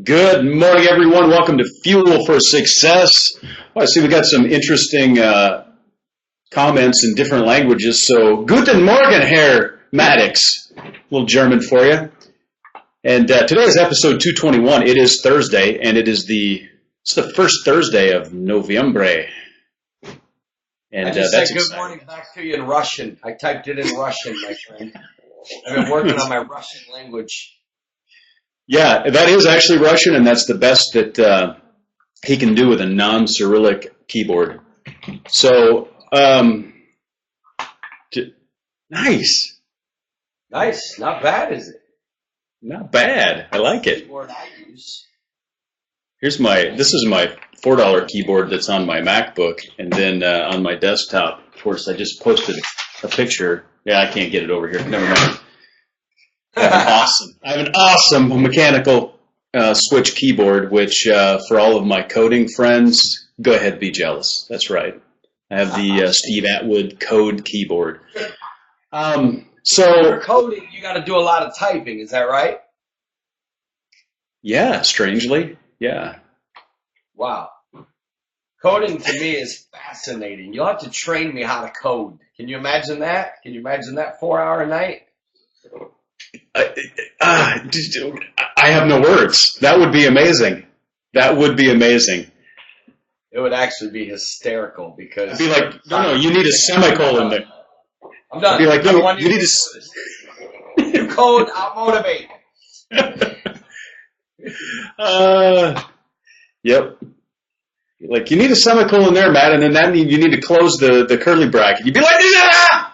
Good morning, everyone. Welcome to Fuel for Success. Well, I see we got some interesting comments in different languages. So, Guten Morgen, Herr Maddox. A little German for you. And today is episode 221. It is Thursday, and it's the first Thursday of November. And I just said good morning back to you in Russian. I typed it in Russian, my friend. I've been working on my Russian language. Yeah, that is actually Russian, and that's the best that he can do with a non-Cyrillic keyboard. So, nice. Nice. Not bad, is it? Not bad. I like it. Keyboard I use. This is my $4 keyboard that's on my MacBook, and then on my desktop, of course, I just posted a picture. Yeah, I can't get it over here. Never mind. I have an awesome mechanical switch keyboard, which for all of my coding friends, go ahead, be jealous. That's right. I have the Steve Atwood Code keyboard. For coding, you got to do a lot of typing. Is that right? Yeah, strangely, yeah. Wow. Coding to me is fascinating. You'll have to train me how to code. Can you imagine that? Can you imagine that 4-hour a night? I have no words. That would be amazing. That would be amazing. It would actually be hysterical because I'd be like, no, you need a semicolon there. I'm done. I'd be like, no, you need You code, I'll motivate. Yep. Like, you need a semicolon there, Matt, and then that means you need to close the curly bracket. You'd be like, yeah!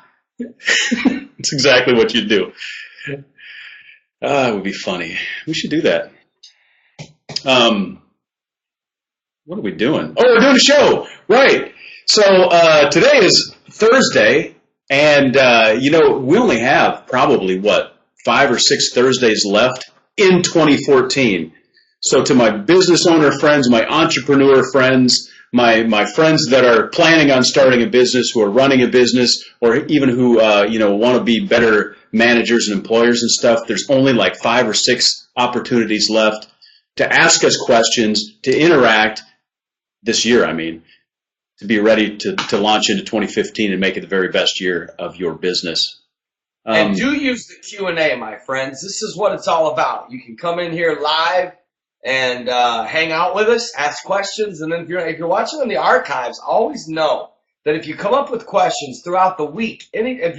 That's exactly what you'd do. It would be funny. We should do that. What are we doing? Oh, we're doing a show. Right. So today is Thursday, and, we only have probably, 5 or 6 Thursdays left in 2014. So to my business owner friends, my entrepreneur friends, my friends that are planning on starting a business, who are running a business, or even who want to be better managers and employers and stuff, there's only like 5 or 6 opportunities left to ask us questions, to interact this year, to be ready to launch into 2015 and make it the very best year of your business. And do use the Q&A, my friends. This is what it's all about. You can come in here live and hang out with us, ask questions, and then if you're watching on the archives, always know that if you come up with questions throughout the week, if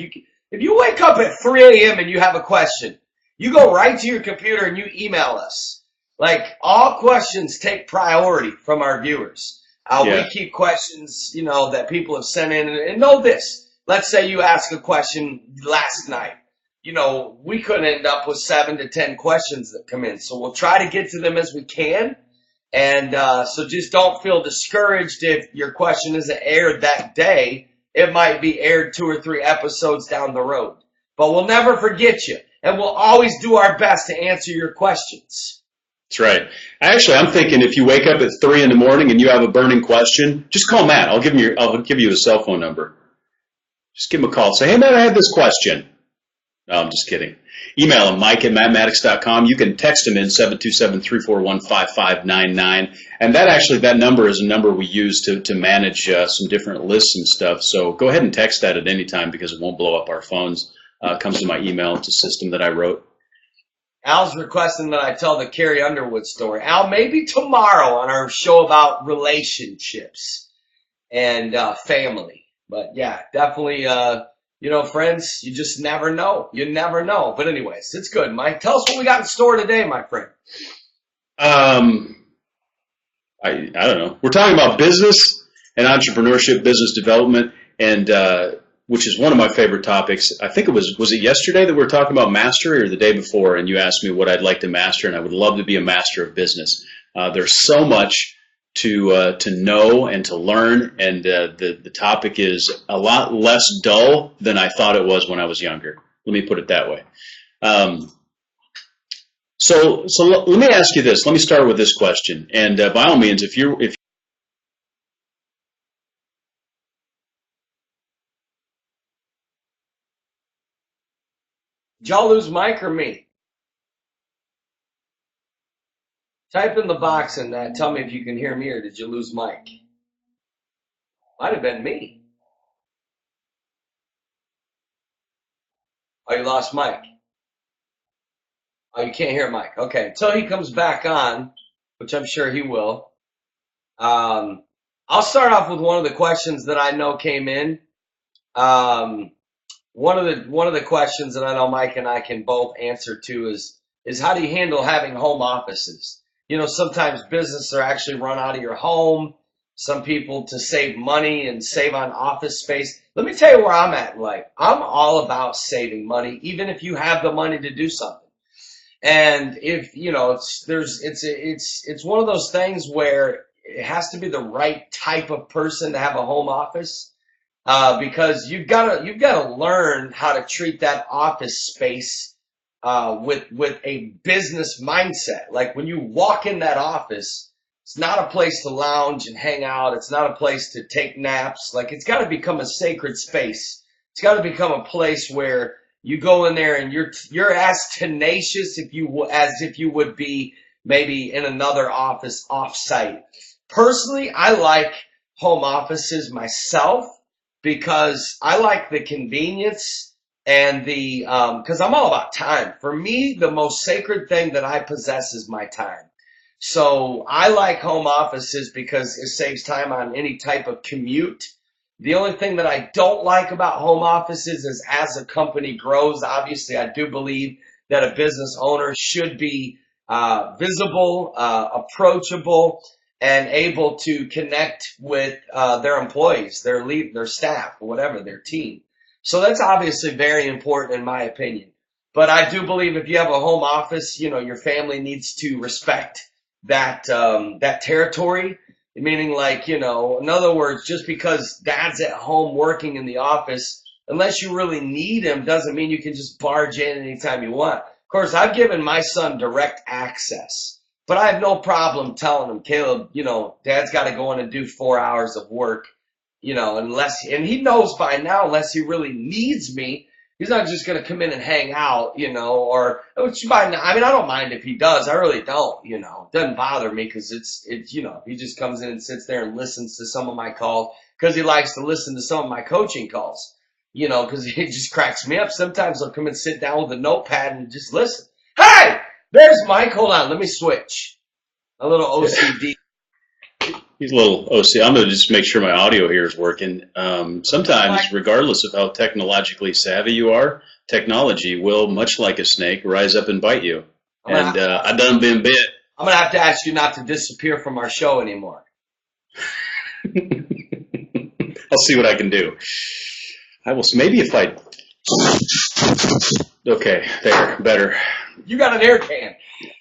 you wake up at 3 a.m. and you have a question, you go right to your computer and you email us. Like, all questions take priority from our viewers. We keep questions, that people have sent in, and know this. Let's say you ask a question last night. We could end up with 7 to 10 questions that come in. So we'll try to get to them as we can. And so just don't feel discouraged if your question isn't aired that day. It might be aired 2 or 3 episodes down the road. But we'll never forget you. And we'll always do our best to answer your questions. That's right. Actually, I'm thinking if you wake up at 3 in the morning and you have a burning question, just call Matt. I'll give you his cell phone number. Just give him a call. Say, hey, Matt, I had this question. No, I'm just kidding. Email him, mike@mattmaddox.com. You can text him in 727-341-5599. And that number is a number we use to manage some different lists and stuff. So go ahead and text that at any time because it won't blow up our phones. It comes to my email. It's a system that I wrote. Al's requesting that I tell the Carrie Underwood story. Al, maybe tomorrow on our show about relationships and family. But yeah, definitely, friends, you just never know. You never know. But anyways, it's good. Mike, tell us what we got in store today, my friend. I don't know. We're talking about business and entrepreneurship, business development, and which is one of my favorite topics. I think was it yesterday that we were talking about mastery, or the day before, and you asked me what I'd like to master, and I would love to be a master of business. There's so much to know and to learn, and the topic is a lot less dull than I thought it was when I was younger. Let me put it that way. So let me ask you this. Let me start with this question, and by all means, if Did y'all lose Mike or me? Type in the box and tell me if you can hear me, or did you lose Mike? Might have been me. Oh, you lost Mike. Oh, you can't hear Mike. Okay, until he comes back on, which I'm sure he will. I'll start off with one of the questions that I know came in. One of the questions that I know Mike and I can both answer to is how do you handle having home offices? You know, sometimes businesses are actually run out of your home. Some people, to save money and save on office space. Let me tell you where I'm at in life. I'm all about saving money, even if you have the money to do something. And if you know, it's one of those things where it has to be the right type of person to have a home office, because you've got to learn how to treat that office space with a business mindset. Like when you walk in that office, it's not a place to lounge and hang out. It's not a place to take naps. Like it's got to become a sacred space. It's got to become a place where you go in there and you're as tenacious as if you would be maybe in another office off-site. Personally, I like home offices myself because I like the convenience and because I'm all about time. For me, the most sacred thing that I possess is my time. So I like home offices because it saves time on any type of commute. The only thing that I don't like about home offices is as a company grows, obviously I do believe that a business owner should be visible, approachable, and able to connect with their employees, their staff, or whatever, their team. So that's obviously very important in my opinion. But I do believe if you have a home office, you know, your family needs to respect that territory. Meaning, like, you know, in other words, just because dad's at home working in the office, unless you really need him, doesn't mean you can just barge in anytime you want. Of course, I've given my son direct access, but I have no problem telling him, Caleb, you know, dad's got to go in and do 4 hours of work, you know, and he knows by now, unless he really needs me, he's not just going to come in and hang out, you know, which by now, I mean, I don't mind if he does. I really don't, you know. It doesn't bother me because it's, you know, he just comes in and sits there and listens to some of my calls because he likes to listen to some of my coaching calls, you know, because it just cracks me up. Sometimes he'll come and sit down with a notepad and just listen. Hey, there's Mike. Hold on. Let me switch. A little OCD. He's a little OC. I'm going to just make sure my audio here is working. Sometimes, regardless of how technologically savvy you are, technology will, much like a snake, rise up and bite you. And I done been bit. I'm going to have to ask you not to disappear from our show anymore. I'll see what I can do. I will. Maybe if I... Okay, there, better. You got an air can.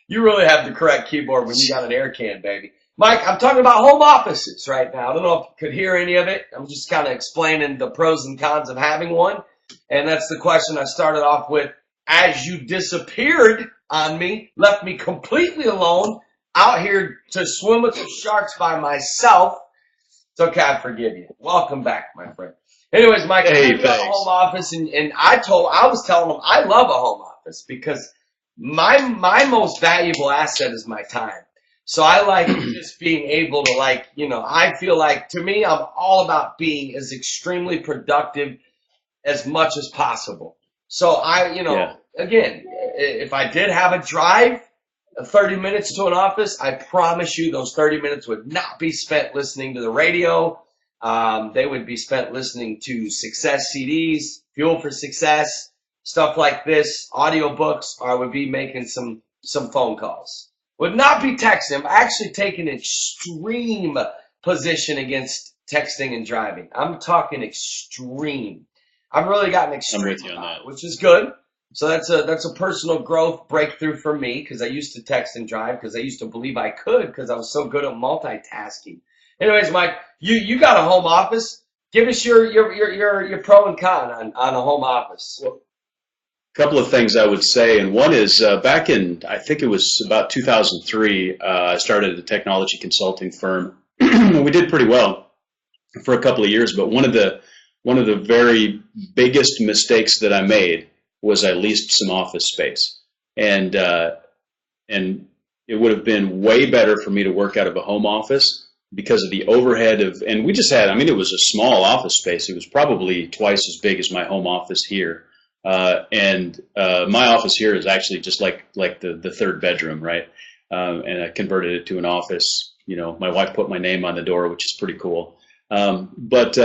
You really have the correct keyboard when you got an air can, baby. Mike, I'm talking about home offices right now. I don't know if you could hear any of it. I'm just kind of explaining the pros and cons of having one. And that's the question I started off with. As you disappeared on me, left me completely alone, out here to swim with the sharks by myself. It's okay, I forgive you. Welcome back, my friend. Anyways, Mike, hey, I got a home office, and I was telling them I love a home office because my most valuable asset is my time. So I like just being able to, like, you know, I feel like, to me, I'm all about being as extremely productive as much as possible. So again, if I did have a drive, 30 minutes to an office, I promise you those 30 minutes would not be spent listening to the radio. They would be spent listening to Success CDs, Fuel for Success, stuff like this, audiobooks, or I would be making some phone calls. Would not be texting. I'm actually taking an extreme position against texting and driving. I'm talking extreme. I've really gotten extreme. I'm with you on that, which is good. So that's a personal growth breakthrough for me because I used to text and drive because I used to believe I could because I was so good at multitasking. Anyways, Mike, you got a home office. Give us your pro and con on a home office. Well, couple of things I would say, and one is back in, I think it was about 2003, I started a technology consulting firm. We did pretty well for a couple of years, but one of the very biggest mistakes that I made was I leased some office space, and it it would have been way better for me to work out of a home office because of the overhead of, and we just had, I mean, it was a small office space. It was probably twice as big as my home office here. And my office here is actually just like the third bedroom, right? And I converted it to an office. You know, my wife put my name on the door, which is pretty cool. But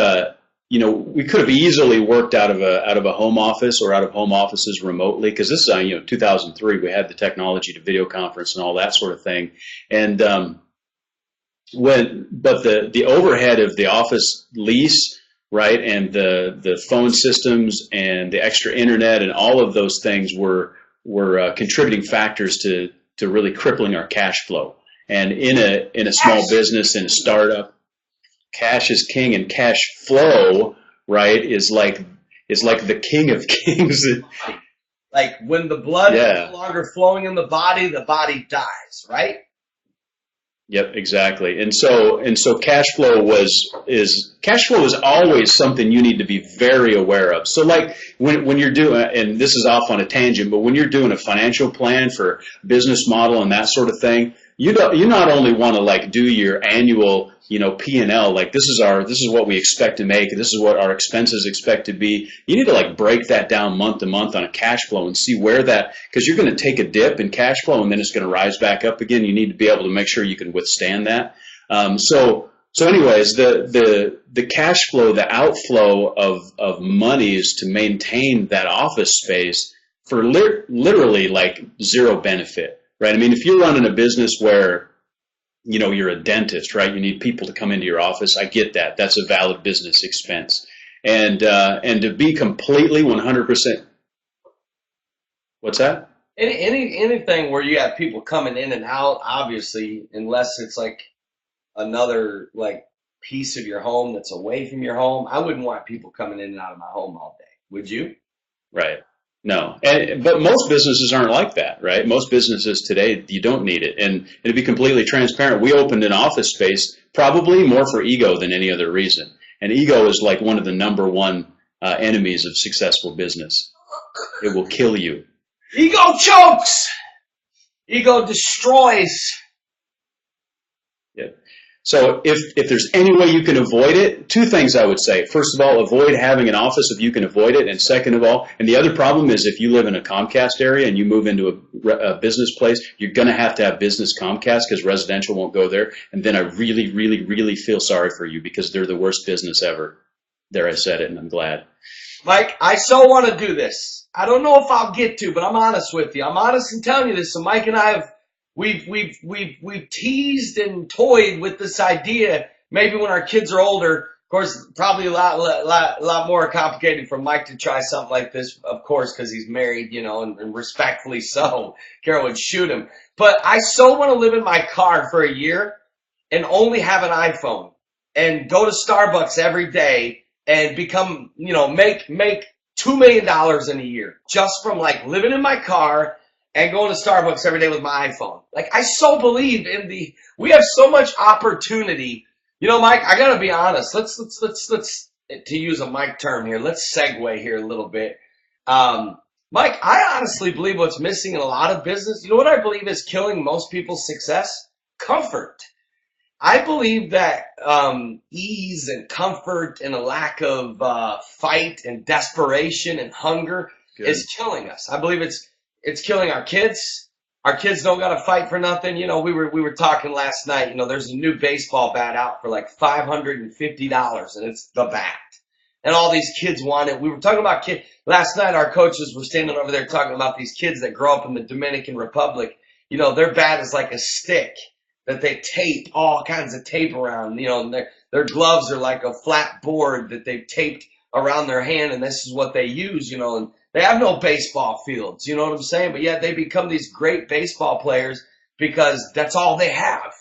you know, we could have easily worked out of a home office or out of home offices remotely, because this is, you know, 2003. We had the technology to video conference and all that sort of thing. And but the overhead of the office lease, right, and the phone systems and the extra internet and all of those things were contributing factors to really crippling our cash flow. And in a small business, in a startup, cash is king, and cash flow, right, is like the king of kings. Like when the blood is no longer flowing in the body dies, right? Yep, exactly. And so cash flow is always something you need to be very aware of. So like when you're doing, and this is off on a tangent, but when you're doing a financial plan for business model and that sort of thing, you not only want to like do your annual, you know, P&L, like this is what we expect to make, this is what our expenses expect to be. You need to like break that down month to month on a cash flow and see where that, because you're going to take a dip in cash flow and then it's going to rise back up again. You need to be able to make sure you can withstand that. So anyways, the cash flow, the outflow of monies to maintain that office space for literally like zero benefit, right? I mean, if you're running a business where, you know, you're a dentist, right? You need people to come into your office. I get that. That's a valid business expense. And to be completely 100%. What's that? Anything where you have people coming in and out, obviously, unless it's like another like piece of your home that's away from your home, I wouldn't want people coming in and out of my home all day. Would you? Right. No, but most businesses aren't like that, right? Most businesses today, you don't need it. And to be completely transparent, we opened an office space probably more for ego than any other reason. And ego is like one of the number one enemies of successful business. It will kill you. Ego chokes. Ego destroys. Yeah. So if there's any way you can avoid it, two things I would say. First of all, avoid having an office if you can avoid it. And second of all, and the other problem is if you live in a Comcast area and you move into a business place, you're going to have business Comcast because residential won't go there. And then I really, really, really feel sorry for you because they're the worst business ever. There, I said it, and I'm glad. Mike, I so want to do this. I don't know if I'll get to, but I'm honest with you. I'm honest in telling you this. So Mike and I have We've teased and toyed with this idea. Maybe when our kids are older, of course, probably a lot more complicated for Mike to try something like this, of course, because he's married, you know, and respectfully so. Carol would shoot him. But I so want to live in my car for a year and only have an iPhone and go to Starbucks every day and become, you know, make $2 million in a year just from like living in my car and going to Starbucks every day with my iPhone. Like, I so believe in we have so much opportunity. You know, Mike, I gotta be honest. Let's, to use a Mike term here, let's segue here a little bit. Mike, I honestly believe what's missing in a lot of business, you know what I believe is killing most people's success? Comfort. I believe that ease and comfort and a lack of fight and desperation and hunger is killing us. I believe it's killing our kids. Our kids don't got to fight for nothing. You know, we were talking last night, you know, there's a new baseball bat out for like $550 and it's the bat. And all these kids want it. We were talking about kids. Last night our coaches were standing over there talking about these kids that grow up in the Dominican Republic. You know, their bat is like a stick that they tape all kinds of tape around. You know, and their gloves are like a flat board that they've taped around their hand, and this is what they use, you know, and they have no baseball fields, you know what I'm saying? But yet they become these great baseball players because that's all they have.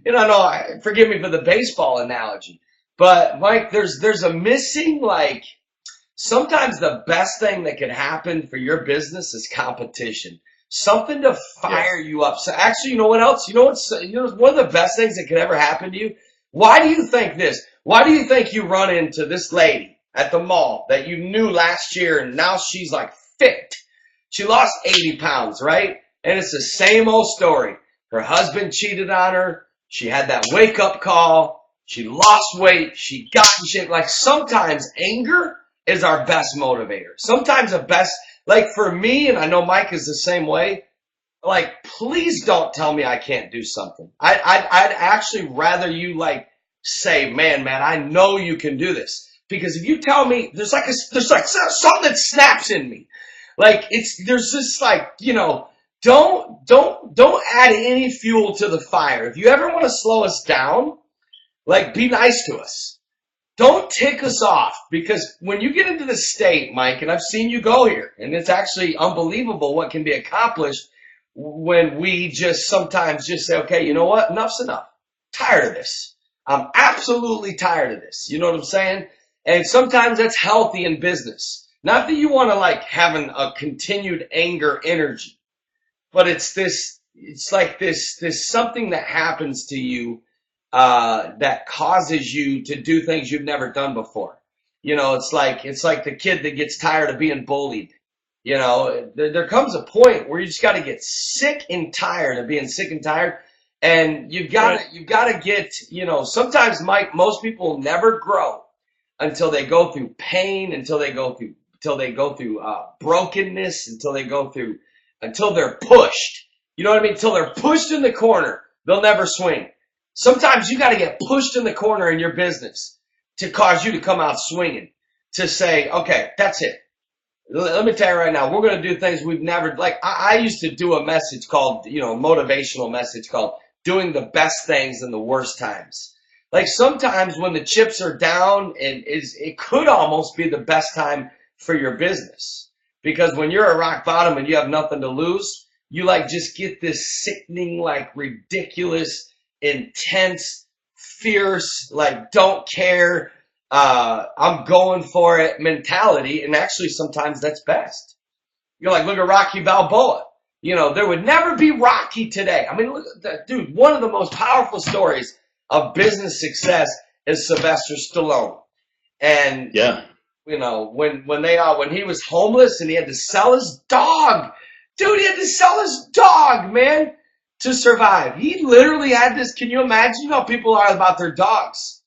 You know, no, forgive me for the baseball analogy. But, Mike, there's a missing, like, sometimes the best thing that can happen for your business is competition. Something to fire you up. So actually, you know what else? You know one of the best things that could ever happen to you? Why do you think this? Why do you think you run into this lady at the mall that you knew last year and now she's like fit? She lost 80 pounds, right? And it's the same old story. Her husband cheated on her. She had that wake up call. She lost weight. She got in shape. Like sometimes anger is our best motivator. Sometimes the best, like for me, and I know Mike is the same way, like, please don't tell me I can't do something. I'd actually rather you like say, man, I know you can do this. Because if you tell me, there's like something that snaps in me. Like there's this like, don't add any fuel to the fire. If you ever want to slow us down, like be nice to us. Don't tick us off, because when you get into this state, Mike, and I've seen you go here, and it's actually unbelievable what can be accomplished when we just sometimes just say, okay, you know what? Enough's enough. Tired of this. I'm absolutely tired of this. You know what I'm saying? And sometimes that's healthy in business. Not that you want to like having a continued anger energy, but it's like this something that happens to you that causes you to do things you've never done before. It's like the kid that gets tired of being bullied. There comes a point where you just got to get sick and tired of being sick and tired, and you've got to get. Sometimes, Mike, most people never grow until they go through pain, until they go through brokenness, until they're pushed. You know what I mean? Until they're pushed in the corner, they'll never swing. Sometimes you got to get pushed in the corner in your business to cause you to come out swinging, to say, okay, that's it. Let me tell you right now, we're going to do things we've never, like, I used to do a message called, motivational message called doing the best things in the worst times. Like sometimes when the chips are down, it could almost be the best time for your business. Because when you're at rock bottom and you have nothing to lose, you like just get this sickening, like ridiculous, intense, fierce, like don't care, I'm going for it mentality. And actually sometimes that's best. You're like, look at Rocky Balboa. There would never be Rocky today. I mean, look at that dude. One of the most powerful stories of business success is Sylvester Stallone. And yeah, when he was homeless and he had to sell his dog. Dude, he had to sell his dog, man, to survive. He literally had this. Can you imagine how people are about their dogs?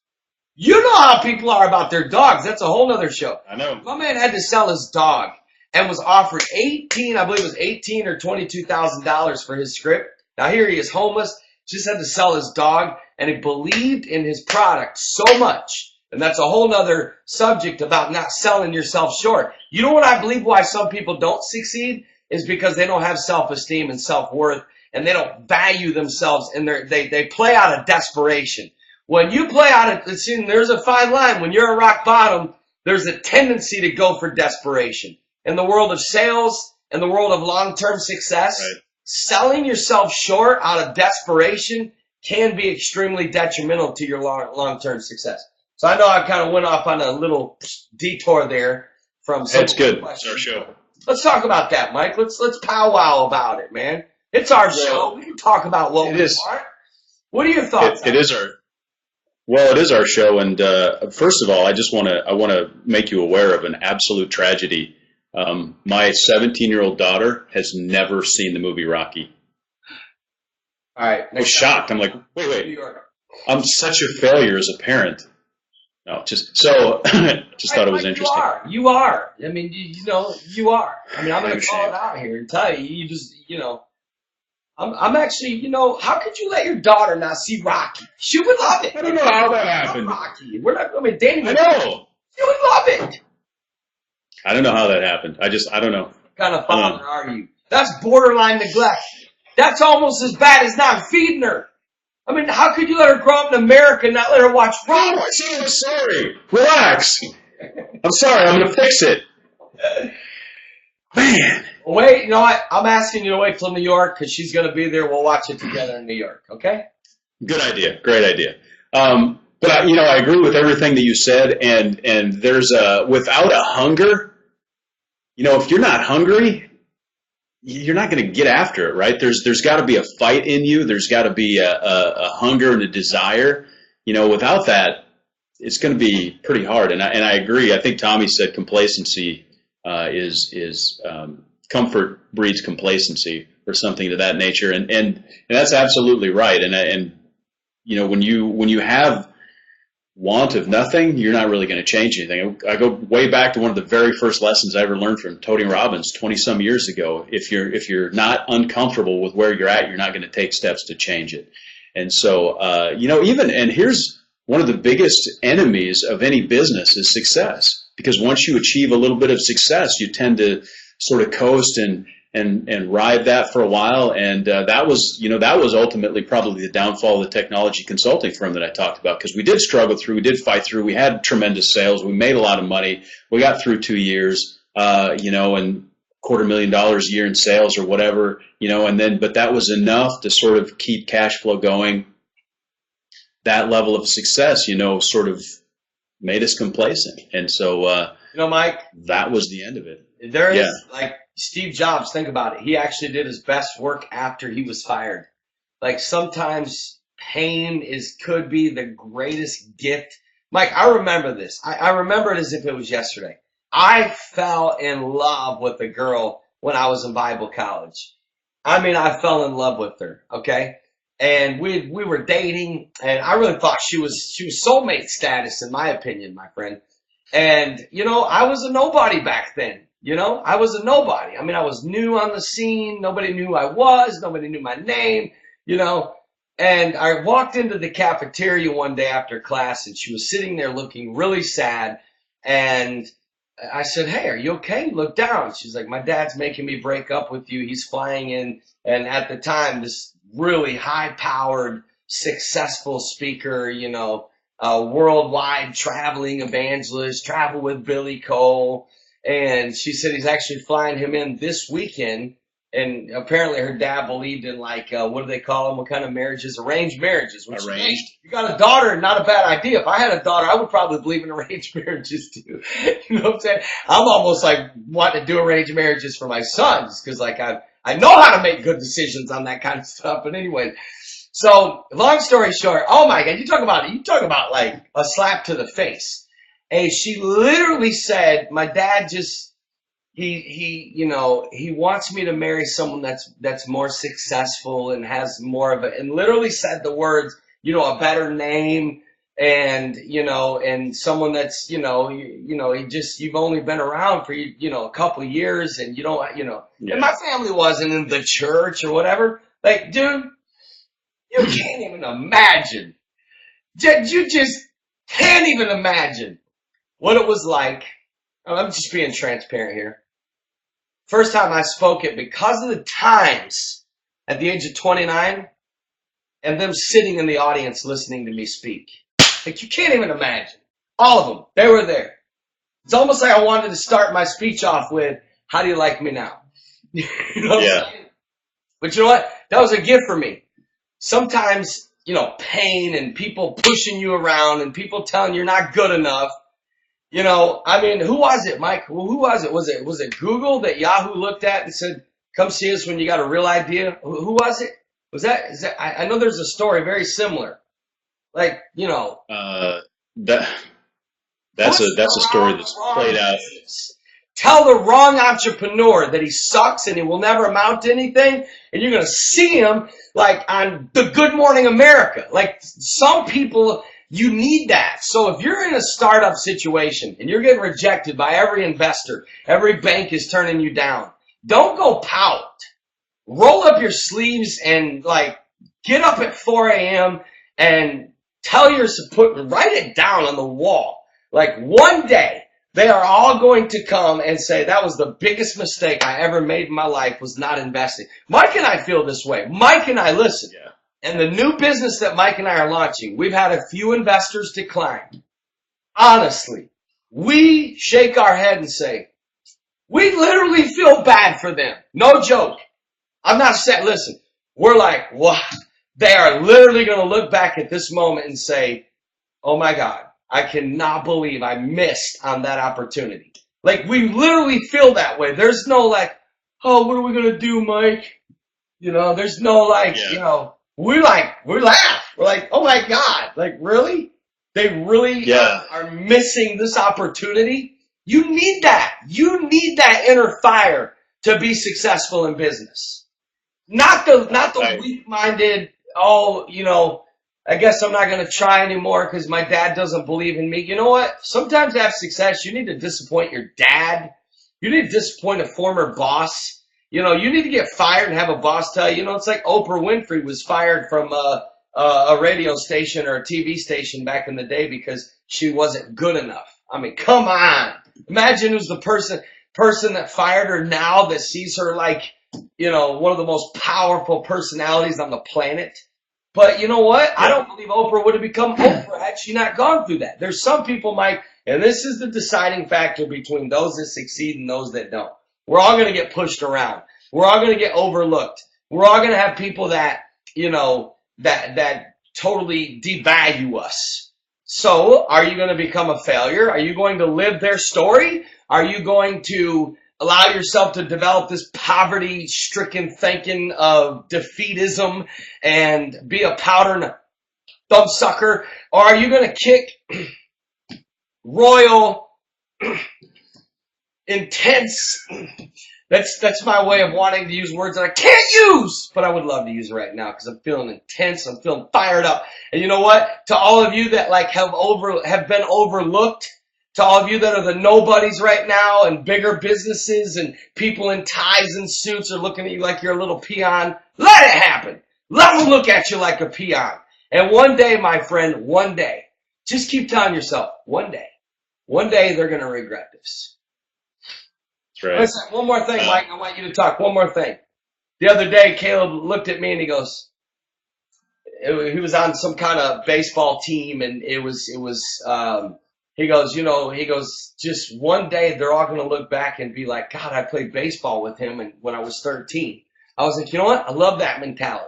You know how people are about their dogs. That's a whole nother show. I know. My man had to sell his dog and was offered $18 or $22,000 for his script. Now here he is homeless, just had to sell his dog, and he believed in his product so much. And that's a whole nother subject about not selling yourself short. You know what I believe why some people don't succeed is because they don't have self-esteem and self-worth, and they don't value themselves, and they play out of desperation. When you play out of, there's a fine line. When you're at rock bottom, there's a tendency to go for desperation. In the world of sales, in the world of long-term success, right, selling yourself short out of desperation can be extremely detrimental to your long-term success. So I know I kind of went off on a little detour there from some. That's good. It's our show. Let's talk about that, Mike. Let's powwow about it, man. It's our show. We can talk about what we want. What are your thoughts? It is our show. And first of all, I want to make you aware of an absolute tragedy. My 17-year-old daughter has never seen the movie Rocky. All right. I was shocked. I'm like, wait. I'm such a failure as a parent. No, just thought it was interesting. You are. I mean, you are. I mean, I'm going to call it out here and tell you. You just, I'm actually, how could you let your daughter not see Rocky? She would love it. I don't know how that happened. Rocky. Danny. I know. She would love it. I don't know how that happened. I don't know. What kind of father are you? That's borderline neglect. That's almost as bad as not feeding her. I mean, how could you let her grow up in America and not let her watch Rocky? Oh, I'm sorry. Relax. I'm sorry. I'm going to fix it. Man. Wait, you know what? I'm asking you to wait till New York because she's going to be there. We'll watch it together in New York, okay? Good idea. Great idea. But I agree with everything that you said. And there's without a hunger, if you're not hungry, you're not going to get after it, right? There's got to be a fight in you. There's got to be a hunger and a desire. Without that, it's going to be pretty hard. And I agree. I think Tommy said complacency is comfort breeds complacency. or something to that nature. And that's absolutely right. And you know, when you have want of nothing, you're not really going to change anything. I go way back to one of the very first lessons I ever learned from Tony Robbins 20 some years ago. If you're not uncomfortable with where you're at, you're not going to take steps to change it. And so, you know, and here's one of the biggest enemies of any business is success. Because once you achieve a little bit of success, you tend to sort of coast and ride that for a while. And that was ultimately probably the downfall of the technology consulting firm that I talked about, because we did struggle through, we did fight through, we had tremendous sales, we made a lot of money, we got through 2 years, you know, and $250,000 a year in sales or whatever, you know, but that was enough to sort of keep cash flow going. That level of success, you know, sort of made us complacent. And so, you know, Mike, that was the end of it. There is, like Steve Jobs, think about it. He actually did his best work after he was fired. Like sometimes pain could be the greatest gift. Mike, I remember this. I remember it as if it was yesterday. I fell in love with a girl when I was in Bible college. I mean, I fell in love with her, okay? And we were dating, and I really thought she was soulmate status, in my opinion, my friend. And, you know, I was a nobody back then. You know, I was a nobody. I mean, I was new on the scene. Nobody knew who I was. Nobody knew my name, you know. And I walked into the cafeteria one day after class, and she was sitting there looking really sad. And I said, "Hey, are you okay?" Look down. She's like, "My dad's making me break up with you. He's flying in." And at the time, this really high-powered, successful speaker, you know, worldwide traveling evangelist, travel with Billy Cole. And she said he's actually flying him in this weekend. And apparently her dad believed in, like, what do they call them? What kind of marriages? Arranged marriages. Arranged. You got a daughter, not a bad idea. If I had a daughter, I would probably believe in arranged marriages too. You know what I'm saying? I'm almost like wanting to do arranged marriages for my sons, because like I know how to make good decisions on that kind of stuff. But anyway, so long story short, oh my God, you talk about like a slap to the face. And she literally said, "My dad just, you know, he wants me to marry someone that's more successful and has more of and literally said the words, you know, a better name and, you know, and someone that's, you know, you've only been around for, you know, a couple of years and you don't, you know." Yeah. And my family wasn't in the church or whatever. Like, dude, you can't even imagine. You just can't even imagine what it was like. I'm just being transparent here. First time I spoke it, because of the times at the age of 29 and them sitting in the audience listening to me speak. Like, you can't even imagine. All of them, they were there. It's almost like I wanted to start my speech off with, "How do you like me now?" You know what I'm saying? But you know what? That was a gift for me. Sometimes, you know, pain and people pushing you around and people telling you're not good enough. You know, I mean, who was it, Mike? Who was it? Was it Google that Yahoo looked at and said, "Come see us when you got a real idea"? Who was it? Is that? I know there's a story very similar. Like, you know, that's a story that's played out. Tell the wrong entrepreneur that he sucks and he will never amount to anything, and you're gonna see him like on the Good Morning America. Like, some people, you need that. So if you're in a startup situation and you're getting rejected by every investor, every bank is turning you down, don't go pout. Roll up your sleeves and like get up at 4 a.m. and write it down on the wall. Like, one day they are all going to come and say, "That was the biggest mistake I ever made in my life, was not investing." Mike and I feel this way. Mike and I, listen. Yeah. And the new business that Mike and I are launching, we've had a few investors decline. Honestly, we shake our head and say, we literally feel bad for them. No joke. I'm not saying, listen, we're like, wow. They are literally going to look back at this moment and say, "Oh my God, I cannot believe I missed on that opportunity." Like, we literally feel that way. There's no like, "Oh, what are we going to do, Mike?" You know, there's no like, you know, we laugh. We're like, "Oh my God, like, really? They really are missing this opportunity?" You need that. You need that inner fire to be successful in business. Not the Right. weak-minded, oh, I guess I'm not going to try anymore because my dad doesn't believe in me. You know what? Sometimes to have success, you need to disappoint your dad. You need to disappoint a former boss. You need to get fired and have a boss tell you, it's like Oprah Winfrey was fired from a radio station or a TV station back in the day because she wasn't good enough. I mean, come on. Imagine who's the person that fired her now that sees her like, one of the most powerful personalities on the planet. But you know what? I Yeah. don't believe Oprah would have become Oprah had she not gone through that. There's some people, Mike, and this is the deciding factor between those that succeed and those that don't. We're all going to get pushed around. We're all going to get overlooked. We're all going to have people that, that totally devalue us. So, are you going to become a failure? Are you going to live their story? Are you going to allow yourself to develop this poverty-stricken thinking of defeatism and be a powder and a thumbsucker? Or are you going to kick royal, intense? That's my way of wanting to use words that I can't use, but I would love to use it right now because I'm feeling intense. I'm feeling fired up. And you know what? To all of you that have been overlooked, to all of you that are the nobodies right now and bigger businesses and people in ties and suits are looking at you like you're a little peon, let it happen. Let them look at you like a peon. And one day, my friend, one day, just keep telling yourself, one day they're going to regret this. That's right. Listen, one more thing, Mike. I want you to talk. One more thing. The other day, Caleb looked at me and he goes, he was on some kind of baseball team, and he goes, just one day they're all going to look back and be like, God, I played baseball with him and when I was 13. I was like, you know what? I love that mentality.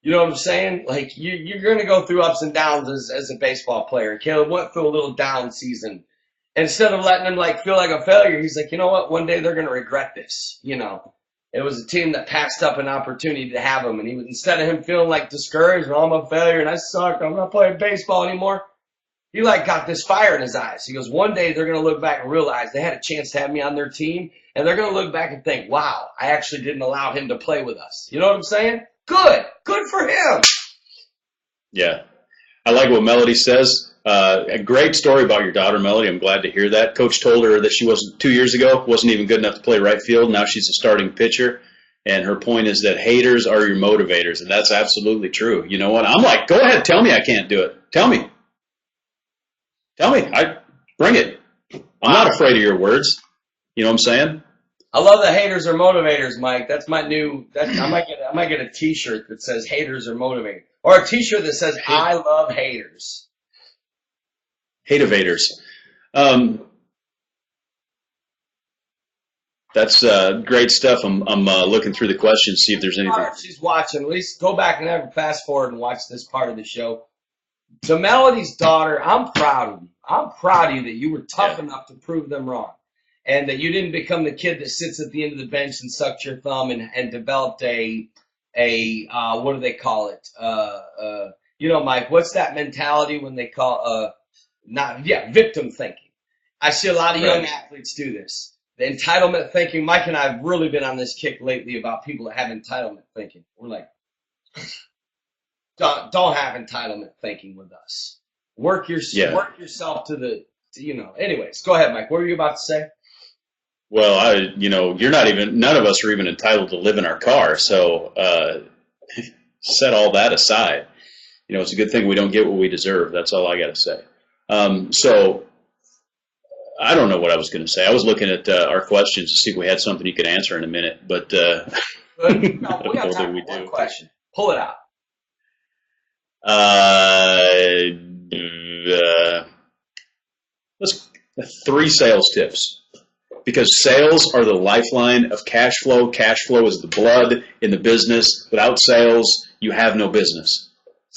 You know what I'm saying? Like, you're going to go through ups and downs as a baseball player. Caleb went through a little down season. Instead of letting him feel like a failure, he's like, you know what? One day they're going to regret this. It was a team that passed up an opportunity to have him, and instead of him feeling like discouraged, well, I'm a failure and I suck, I'm not playing baseball anymore. He got this fire in his eyes. He goes, one day they're going to look back and realize they had a chance to have me on their team, and they're going to look back and think, wow, I actually didn't allow him to play with us. You know what I'm saying? Good for him. Yeah. I like what Melody says. A great story about your daughter, Melody. I'm glad to hear that. Coach told her that she 2 years ago wasn't even good enough to play right field. Now she's a starting pitcher. And her point is that haters are your motivators. And that's absolutely true. You know what? I'm like, go ahead. Tell me I can't do it. Tell me. Bring it. I'm not afraid of your words. You know what I'm saying? I love the haters are motivators, Mike. That's my new. I might get a T-shirt that says haters are motivators, or a T-shirt that says I love haters. Hate-evators. That's great stuff. I'm looking through the questions, see if there's anything. She's watching. At least go back and have fast forward and watch this part of the show. To Melody's daughter, I'm proud of you. I'm proud of you that you were tough enough to prove them wrong. And that you didn't become the kid that sits at the end of the bench and sucks your thumb and developed a what do they call it? Mike, what's that mentality when they call victim thinking. I see a lot of young athletes do this. The entitlement thinking. Mike and I have really been on this kick lately about people that have entitlement thinking. We're like, don't have entitlement thinking with us. Work yourself to the. Anyways, go ahead, Mike. What were you about to say? Well, none of us are even entitled to live in our car. So set all that aside. It's a good thing we don't get what we deserve. That's all I got to say. So I don't know what I was going to say. I was looking at our questions to see if we had something you could answer in a minute, but we got time for one question. Pull it out. Let's 3 sales tips. Because sales are the lifeline of cash flow. Cash flow is the blood in the business. Without sales, you have no business.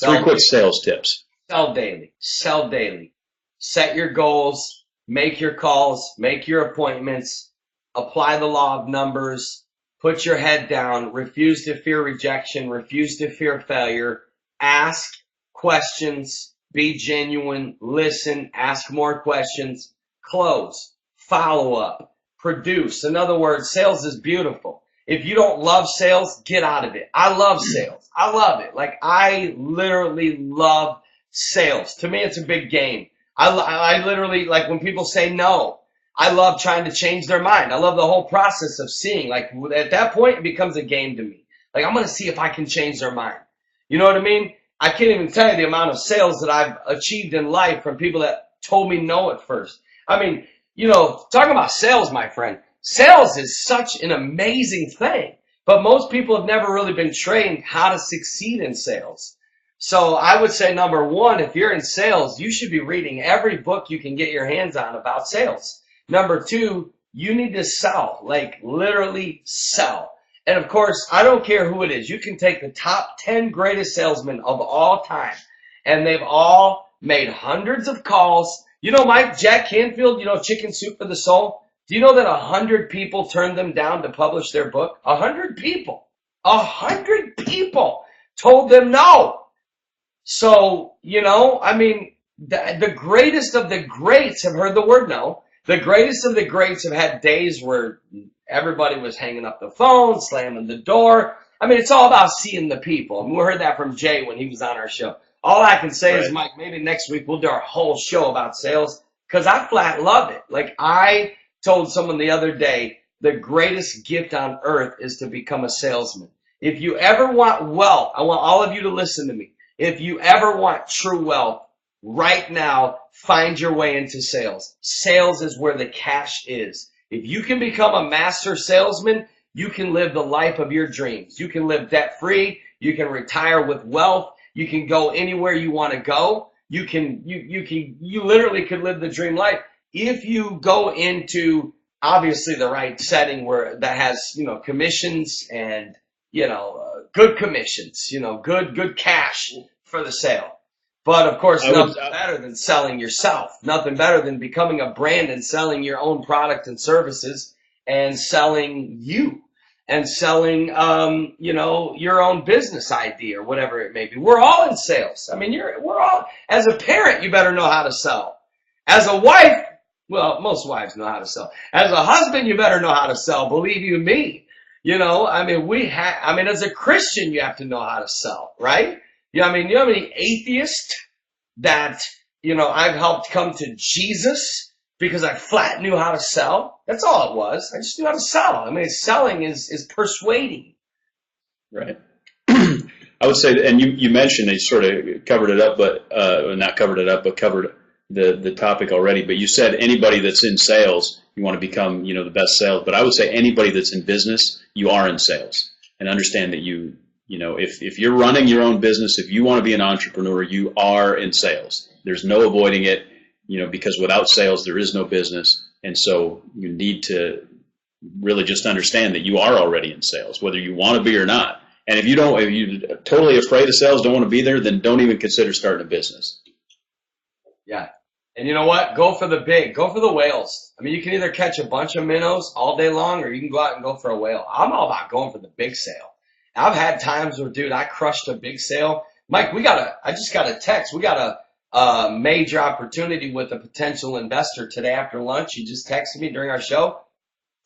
3 quick sales tips. Sell daily. Sell daily. Set your goals. Make your calls. Make your appointments. Apply the law of numbers. Put your head down. Refuse to fear rejection. Refuse to fear failure. Ask questions. Be genuine. Listen. Ask more questions. Close. Follow up. Produce. In other words, sales is beautiful. If you don't love sales, get out of it. I love sales. I love it. Like, I literally love sales. To me, it's a big game. I literally, like, when people say no, I love trying to change their mind. I love the whole process of seeing. Like, at that point, it becomes a game to me. Like, I'm going to see if I can change their mind. You know what I mean? I can't even tell you the amount of sales that I've achieved in life from people that told me no at first. I mean, talking about sales, my friend, sales is such an amazing thing, but most people have never really been trained how to succeed in sales. So I would say, number one, if you're in sales, you should be reading every book you can get your hands on about sales. Number two, you need to sell, like literally sell. And of course, I don't care who it is. You can take the top 10 greatest salesmen of all time, and they've all made hundreds of calls. Mike, Jack Canfield, Chicken Soup for the Soul. Do you know that 100 people turned them down to publish their book? 100 people. 100 people told them no. So, the greatest of the greats have heard the word no. The greatest of the greats have had days where everybody was hanging up the phone, slamming the door. I mean, it's all about seeing the people. And we heard that from Jay when he was on our show. All I can say is, Mike, maybe next week we'll do our whole show about sales because I flat love it. Like, I told someone the other day, the greatest gift on earth is to become a salesman. If you ever want wealth, I want all of you to listen to me. If you ever want true wealth, right now, find your way into sales. Sales is where the cash is. If you can become a master salesman, you can live the life of your dreams. You can live debt-free. You can retire with wealth. You can go anywhere you want to go. You literally could live the dream life if you go into obviously the right setting that has, commissions and, good commissions, good cash for the sale. But of course, nothing better than selling yourself. Nothing better than becoming a brand and selling your own product and services and selling you and selling, your own business idea or whatever it may be. We're all in sales. I mean, we're all, as a parent, you better know how to sell. As a wife, well, most wives know how to sell. As a husband, you better know how to sell. Believe you me. As a Christian, you have to know how to sell, right? You know how many atheists that, I've helped come to Jesus because I flat knew how to sell? That's all it was. I just knew how to sell. I mean, selling is persuading. Right. I would say, and you mentioned, you sort of covered it up, but not covered it up, but covered the topic already. But you said anybody that's in sales, you want to become, the best sales. But I would say anybody that's in business, you are in sales. And understand that if you're running your own business, if you want to be an entrepreneur, you are in sales. There's no avoiding it, because without sales, there is no business. And so you need to really just understand that you are already in sales, whether you want to be or not. And if you're totally afraid of sales, don't want to be there, then don't even consider starting a business. Yeah. And you know what? Go for the big. Go for the whales. I mean, you can either catch a bunch of minnows all day long or you can go out and go for a whale. I'm all about going for the big sale. I've had times where, dude, I crushed a big sale. Mike, I just got a text. We got a major opportunity with a potential investor today after lunch. He just texted me during our show.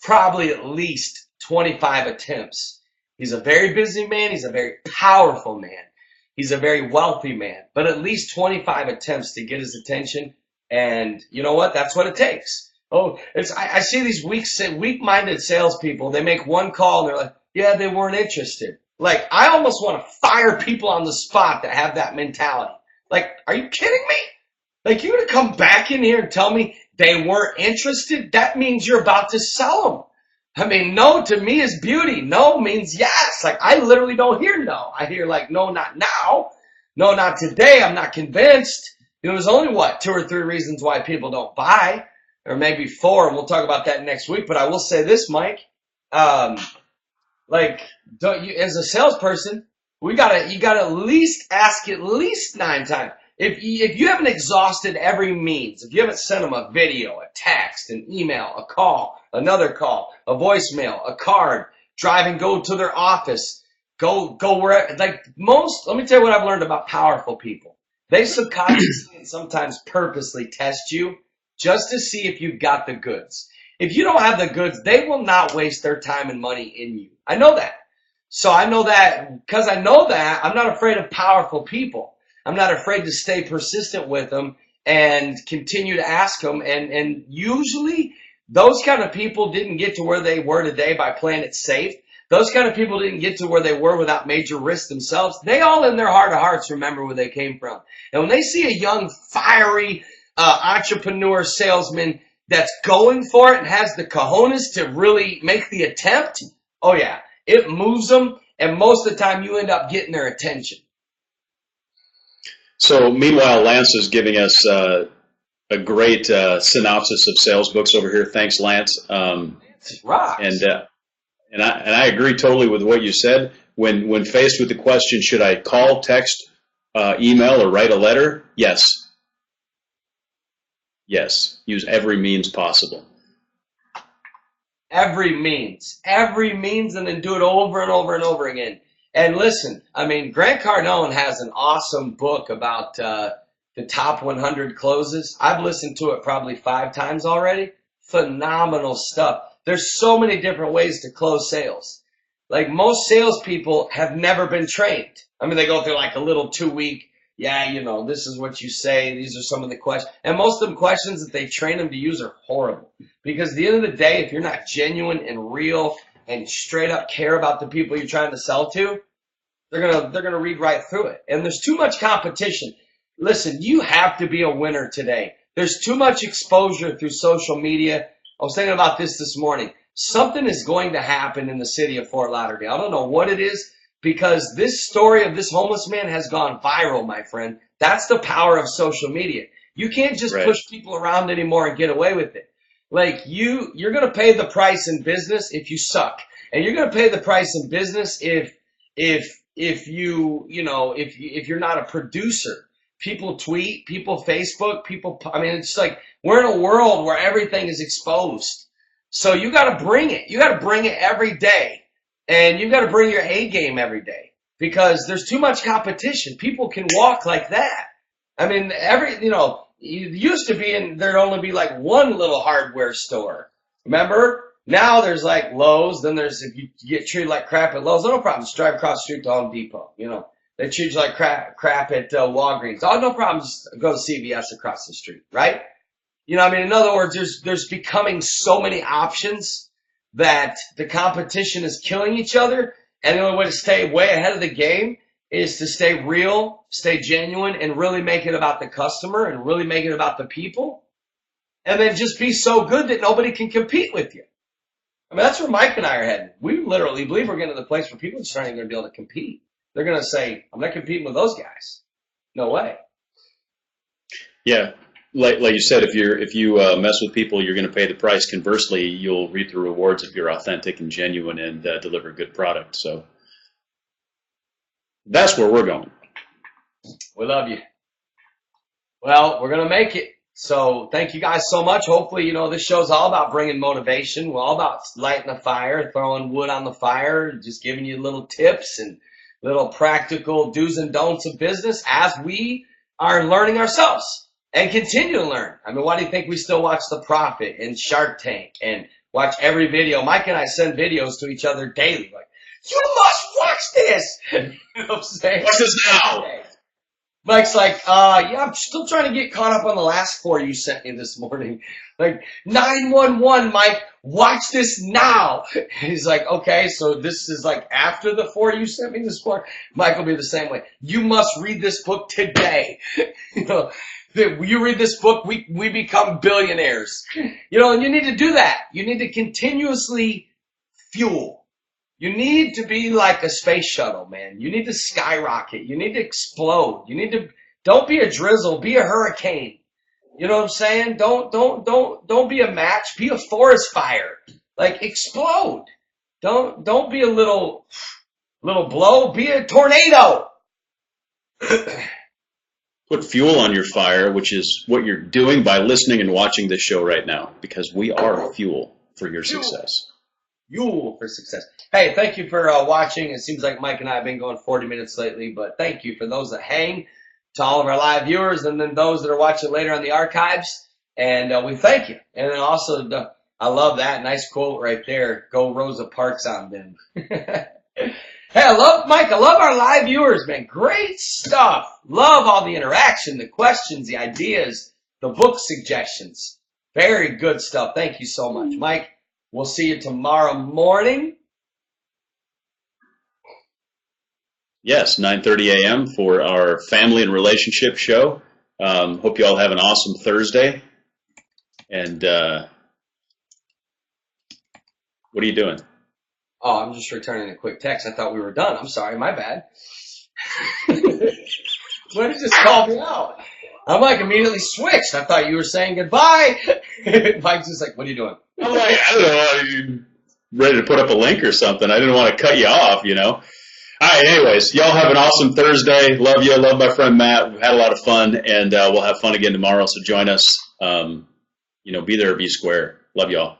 Probably at least 25 attempts. He's a very busy man. He's a very powerful man. He's a very wealthy man. But at least 25 attempts to get his attention. And you know what? That's what it takes. I see these weak-minded salespeople. They make one call and they're like, yeah, they weren't interested. Like, I almost want to fire people on the spot that have that mentality. Like, are you kidding me? Like, you're going to come back in here and tell me they weren't interested? That means you're about to sell them. I mean, no to me is beauty. No means yes. Like, I literally don't hear no. I hear like, no, not now. No, not today. I'm not convinced. There's only, 2 or 3 reasons why people don't buy, or maybe 4, and we'll talk about that next week. But I will say this, Mike. As a salesperson, you gotta at least ask at least 9 times. If you haven't exhausted every means, if you haven't sent them a video, a text, an email, a call, another call, a voicemail, a card, go to their office, go where, let me tell you what I've learned about powerful people. They subconsciously and sometimes purposely test you just to see if you've got the goods. If you don't have the goods, they will not waste their time and money in you. I know that. So I know that because I know that, I'm not afraid of powerful people. I'm not afraid to stay persistent with them and continue to ask them. And usually those kind of people didn't get to where they were today by playing it safe. Those kind of people didn't get to where they were without major risks themselves. They all in their heart of hearts remember where they came from. And when they see a young, fiery entrepreneur salesman that's going for it and has the cojones to really make the attempt, oh yeah, it moves them. And most of the time you end up getting their attention. So meanwhile, Lance is giving us a great synopsis of sales books over here. Thanks, Lance. Rocks. And I agree totally with what you said. When faced with the question, should I call, text, email, or write a letter? Yes. Yes. Use every means possible. Every means, and then do it over and over and over again. And listen, I mean, Grant Cardone has an awesome book about the top 100 closes. I've listened to it probably 5 times already. Phenomenal stuff. There's so many different ways to close sales. Like most salespeople have never been trained. I mean, they go through like a little 2-week, this is what you say. These are some of the questions. And most of them questions that they train them to use are horrible. Because at the end of the day, if you're not genuine and real and straight up care about the people you're trying to sell to, they're gonna read right through it. And there's too much competition. Listen, you have to be a winner today. There's too much exposure through social media. I was thinking about this morning. Something is going to happen in the city of Fort Lauderdale. I don't know what it is, because this story of this homeless man has gone viral, my friend. That's the power of social media. You can't just push people around anymore and get away with it. Like you're going to pay the price in business if you suck. And you're going to pay the price in business if you're not a producer. People tweet, people Facebook, it's like we're in a world where everything is exposed. So you got to bring it. You got to bring it every day. And you got to bring your A game every day because there's too much competition. People can walk like that. I mean, it used to be there'd only be like one little hardware store. Remember? Now there's like Lowe's. Then if you get treated like crap at Lowe's, no problem. Just drive across the street to Home Depot. They treat you like crap at Walgreens. Oh, no problem. Just go to CVS across the street, right? In other words, there's becoming so many options that the competition is killing each other. And the only way to stay way ahead of the game is to stay real, stay genuine, and really make it about the customer and really make it about the people. And then just be so good that nobody can compete with you. I mean, that's where Mike and I are heading. We literally believe we're getting to the place where people just aren't even going to be able to compete. They're going to say, I'm not competing with those guys. No way. Yeah. Like you said, if you mess with people, you're going to pay the price. Conversely, you'll reap the rewards if you're authentic and genuine and deliver a good product. So that's where we're going. We love you. Well, we're going to make it. So thank you guys so much. Hopefully, this show's all about bringing motivation. We're all about lighting a fire, throwing wood on the fire, just giving you little tips and little practical do's and don'ts of business as we are learning ourselves. And continue to learn. I mean, why do you think we still watch The Profit and Shark Tank and watch every video? Mike and I send videos to each other daily. Like, you must watch this. You know what I'm saying? Watch this now. Mike's like, I'm still trying to get caught up on the last 4 you sent me this morning. Like, 911, Mike, watch this now. He's like, okay, so this is like after the 4 you sent me this morning? Mike will be the same way. You must read this book today. You read this book, we become billionaires. And you need to do that. You need to continuously fuel. You need to be like a space shuttle, man. You need to skyrocket. You need to explode. Don't be a drizzle, be a hurricane. You know what I'm saying? Don't be a match, be a forest fire. Like explode. Don't be a little blow, be a tornado. Put fuel on your fire, which is what you're doing by listening and watching this show right now, because we are fuel for your success. Fuel for success. Hey, thank you for watching. It seems like Mike and I have been going 40 minutes lately, but thank you for those that hang, to all of our live viewers, and then those that are watching later on the archives. And we thank you. And then also I love that. Nice quote right there. Go Rosa Parks on them. Hey, I love our live viewers, man. Great stuff. Love all the interaction, the questions, the ideas, the book suggestions. Very good stuff. Thank you so much, Mike. We'll see you tomorrow morning. Yes, 9:30 a.m. for our family and relationship show. Hope you all have an awesome Thursday. And what are you doing? Oh, I'm just returning a quick text. I thought we were done. I'm sorry. My bad. Why did you just call me out? I'm like immediately switched. I thought you were saying goodbye. Mike's just like, what are you doing? I'm like, I don't know, are you ready to put up a link or something? I didn't want to cut you off, you know. All right, anyways, y'all have an awesome Thursday. Love you. Love my friend Matt. We've had a lot of fun, and we'll have fun again tomorrow, so join us. Be there or be square. Love y'all.